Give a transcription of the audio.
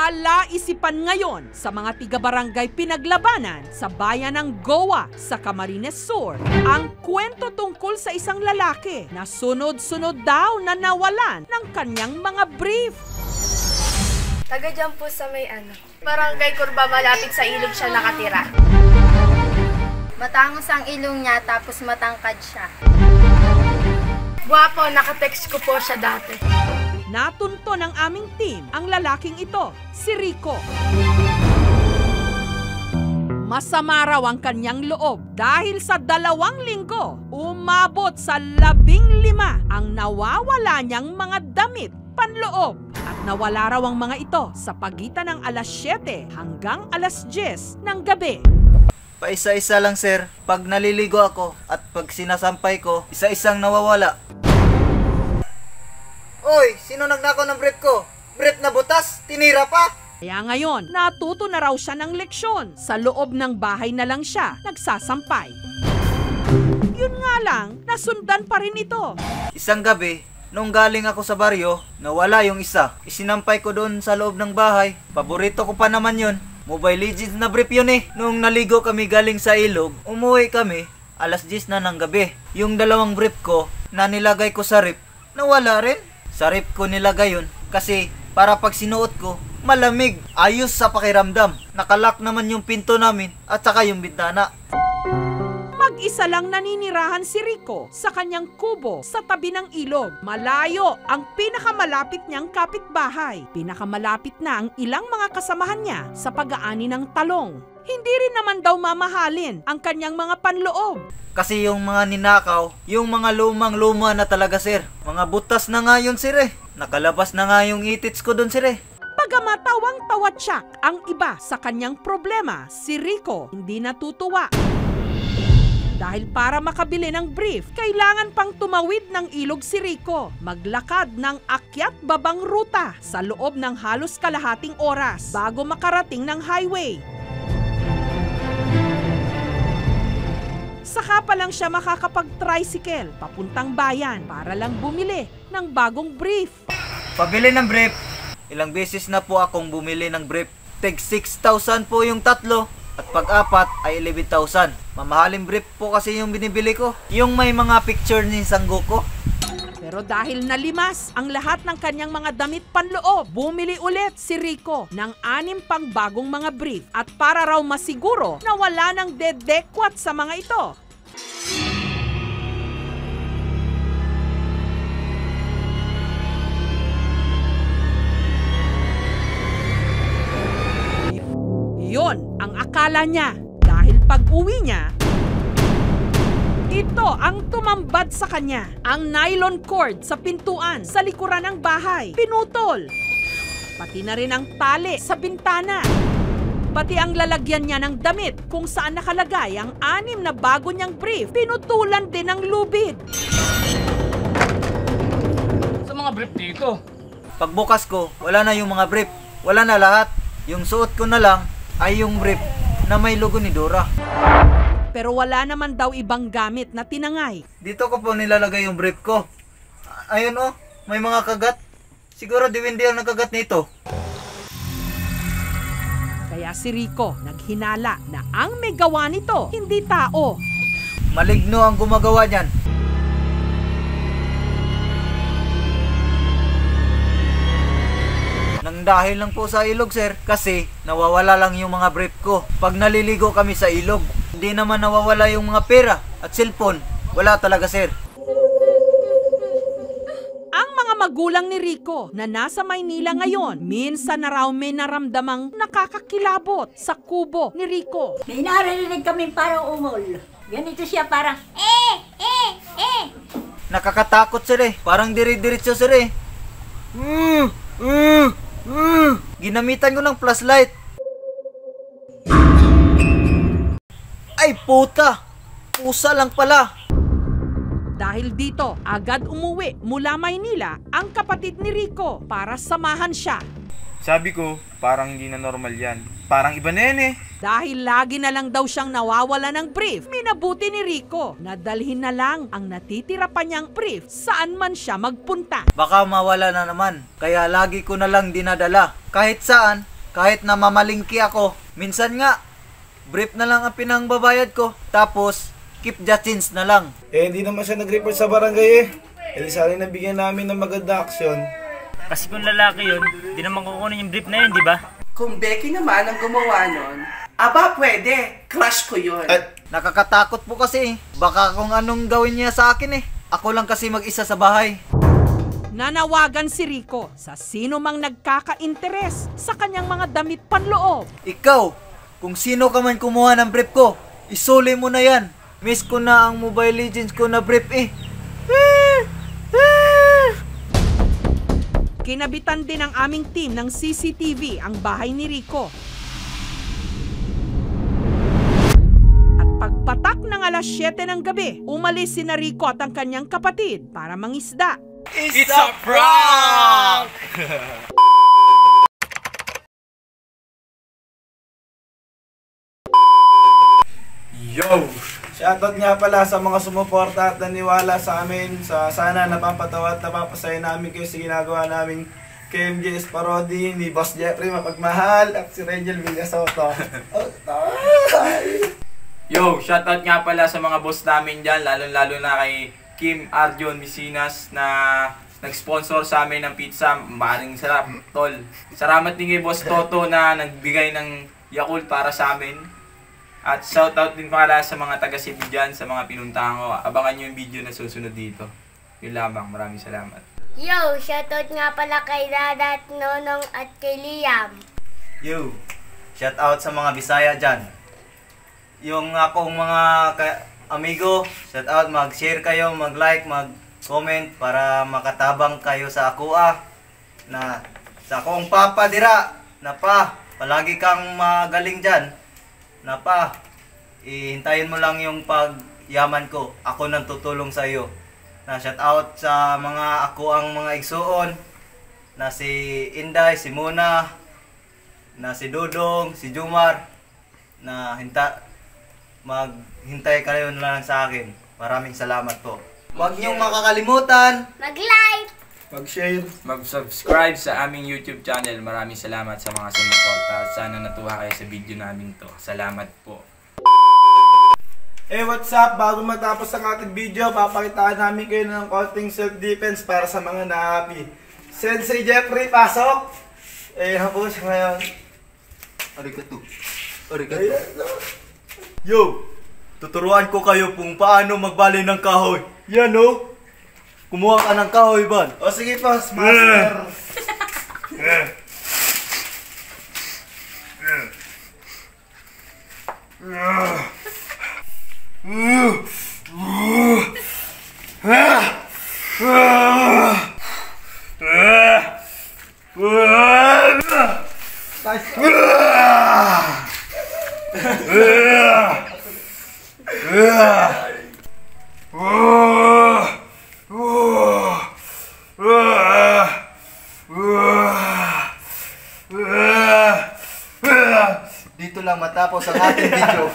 Palaisipan ngayon sa mga tiga-barangay pinaglabanan sa bayan ng Goa sa Camarines Sur ang kwento tungkol sa isang lalaki na sunod-sunod daw na nawalan ng kanyang mga brief. Taga dyan po sa may Barangay Curva, malapit sa ilog siya nakatira. Matangos ang ilong niya tapos matangkad siya. Gwapo, nakatext ko po siya dati. Natunto ng aming team ang lalaking ito, si Rico. Masama raw ang kanyang loob dahil sa 2 linggo, umabot sa 15 ang nawawala niyang mga damit panloob. At nawala raw ang mga ito sa pagitan ng alas 7 hanggang alas 10 ng gabi. Paisa-isa lang sir, pag naliligo ako at pag sinasampay ko, isa-isang nawawala. Oy, sino nagnakaw ng brief ko? Brief na butas? Tinira pa? Kaya ngayon, natuto na raw siya ng leksyon. Sa loob ng bahay na lang siya nagsasampay. Yun nga lang, nasundan pa rin ito. Isang gabi, nung galing ako sa baryo, nawala yung isa. Isinampay ko doon sa loob ng bahay. Paborito ko pa naman yun. Mobile Legends na brief yun eh. Nung naligo kami galing sa ilog, umuwi kami, alas 10 na ng gabi. Yung 2 brief ko na nilagay ko sa rip, nawala rin. Sa rip ko nilagay yun kasi para pag sinuot ko, malamig. Ayos sa pakiramdam. Nakalak naman yung pinto namin at saka yung bintana. Mag-isa lang naninirahan si Rico sa kanyang kubo sa tabi ng ilog. Malayo ang pinakamalapit niyang kapitbahay. Pinakamalapit na ang ilang mga kasamahan niya sa pag-aani ng talong. Hindi rin naman daw mamahalin ang kanyang mga panloob. Kasi yung mga ninakaw, yung mga lumang-luma na talaga sir. Mga butas na nga yun sir eh. Nakalabas na nga yung itits ko dun sir eh. Bagamat tawang-tawa siya ang iba sa kanyang problema, si Rico hindi natutuwa. Dahil para makabili ng brief, kailangan pang tumawid ng ilog si Rico. Maglakad ng akyat-babang ruta sa loob ng halos kalahating oras bago makarating ng highway. Saka pa lang siya makakapag-tricycle papuntang bayan para lang bumili ng bagong brief. Pabili ng brief, ilang beses na po akong bumili ng brief. Tig 6,000 po yung 3 at pag-4 ay 11,000. Mamahaling brief po kasi yung binibili ko. Yung may mga picture ni Sangoku. Pero dahil nalimas ang lahat ng kanyang mga damit panloob, bumili ulit si Rico ng 6 pang bagong mga brief at para raw masiguro na wala ng dedekwat sa mga ito. Yon ang akala niya dahil pag-uwi niya, ito ang tumambad sa kanya. Ang nylon cord sa pintuan sa likuran ng bahay, pinutol. Pati na rin ang tali sa bintana. Pati ang lalagyan niya ng damit kung saan nakalagay ang 6 na bago niyang brief, pinutulan din ng lubid. Sa mga brief dito. Pagbukas ko, wala na yung mga brief. Wala na lahat. Yung suot ko na lang ay yung brief na may logo ni Dora. Pero wala naman daw ibang gamit na tinangay. Dito ko po nilalagay yung brief ko. Ayun oh, may mga kagat. Siguro diwindi ang nakagat nito. Kaya si Rico naghinala na ang may gawa nito, hindi tao. Maligno ang gumagawa niyan. Nang dahil lang po sa ilog sir, kasi nawawala lang yung mga brief ko. Pag naliligo kami sa ilog, hindi naman nawawala yung mga pera at cellphone. Wala talaga sir. Ang mga magulang ni Rico na nasa Maynila ngayon, minsan na raw may naramdamang nakakakilabot sa kubo ni Rico. May narinig kami parang ungol. Ganito siya parang Nakakatakot sir eh. Parang diri-diretso sir eh. Ginamitan ko ng flashlight. Ay puta! Pusa lang pala. Dahil dito, agad umuwi mula Maynila ang kapatid ni Rico para samahan siya. Sabi ko, parang hindi na normal yan. Parang iba na yan eh. Dahil lagi na lang daw siyang nawawala ng brief, minabuti ni Rico na dalhin na lang ang natitira pa niyang brief saan man siya magpunta. Baka mawala na naman. Kaya lagi ko na lang dinadala. Kahit saan, kahit na mamalingki ako. Minsan nga, brief na lang ang pinangbabayad ko. Tapos, keep the change na lang. Hindi naman siya nag-report sa barangay di sana nabigyan namin ng maganda aksyon. Kasi kung lalaki yun, di naman kukunin yung brief na yun, di ba? Kung Becky naman ang gumawa nun, aba pwede, crush ko yun. Nakakatakot po kasi. Baka kung anong gawin niya sa akin Ako lang kasi mag-isa sa bahay. Nanawagan si Rico sa sino mang nagkaka-interes sa kanyang mga damit panloob. Ikaw, kung sino ka man kumuha ng brief ko, isuli mo na yan. Miss ko na ang Mobile Legends ko na brief Kinabitan din ng aming team ng CCTV ang bahay ni Rico. At pagpatak ng alas 7 ng gabi, umalis si Rico at ang kanyang kapatid para mangisda. It's a prank! Yo! Shoutout nga pala sa mga sumuporta at naniwala sa amin. Sana napapatawa at napapasaya namin kayo sa ginagawa namin KMJS Parody, ni Boss Jeffrey Mapagmahal at si Regel Villasoto. Yo, shoutout nga pala sa mga boss namin dyan, lalo na kay Kim Arjon Misinas na nag-sponsor sa amin ng pizza. Maring sarap, tol. Salamat din kay Boss Toto na nagbigay ng Yakult para sa amin. At shoutout din pala sa mga taga-Cebu dyan, sa mga pinuntahan ko. Abangan nyo yung video na susunod dito. Yun lamang, maraming salamat. Yo, shoutout nga pala kay Dadat, Nonong at kay Liam. Yo, shout out sa mga Bisaya dyan. Yung akong mga amigo, shout out, mag-share kayo, mag-like, mag-comment para makatabang kayo sa ako na sa akong papa dira na pa, palagi kang magaling dyan na pa, ihintayin mo lang yung pagyaman ko, ako nang tutulong sa iyo. Na shout out sa mga ako ang mga igsuon na si Inday, si Muna, na si Dudong, si Jumar, na maghintay kayo na lang sa akin. Maraming salamat po. Huwag niyong makakalimutan Mag-like! Mag-share. Mag-subscribe sa aming YouTube channel. Maraming salamat sa mga sumuporta. Sana natuwa kayo sa video namin to. Salamat po. What's up? Bago matapos ang ating video, papakitaan namin kayo ng konting self-defense para sa mga na-happy. Sensei Jeffrey, pasok! Habo siya ngayon. Arigato. Yo, tuturuan ko kayo kung paano magbali ng kahoy. Yan o. Kumuha ka ng kahoy, Ban. O sige po, master. Dito lang matapos ang ating video.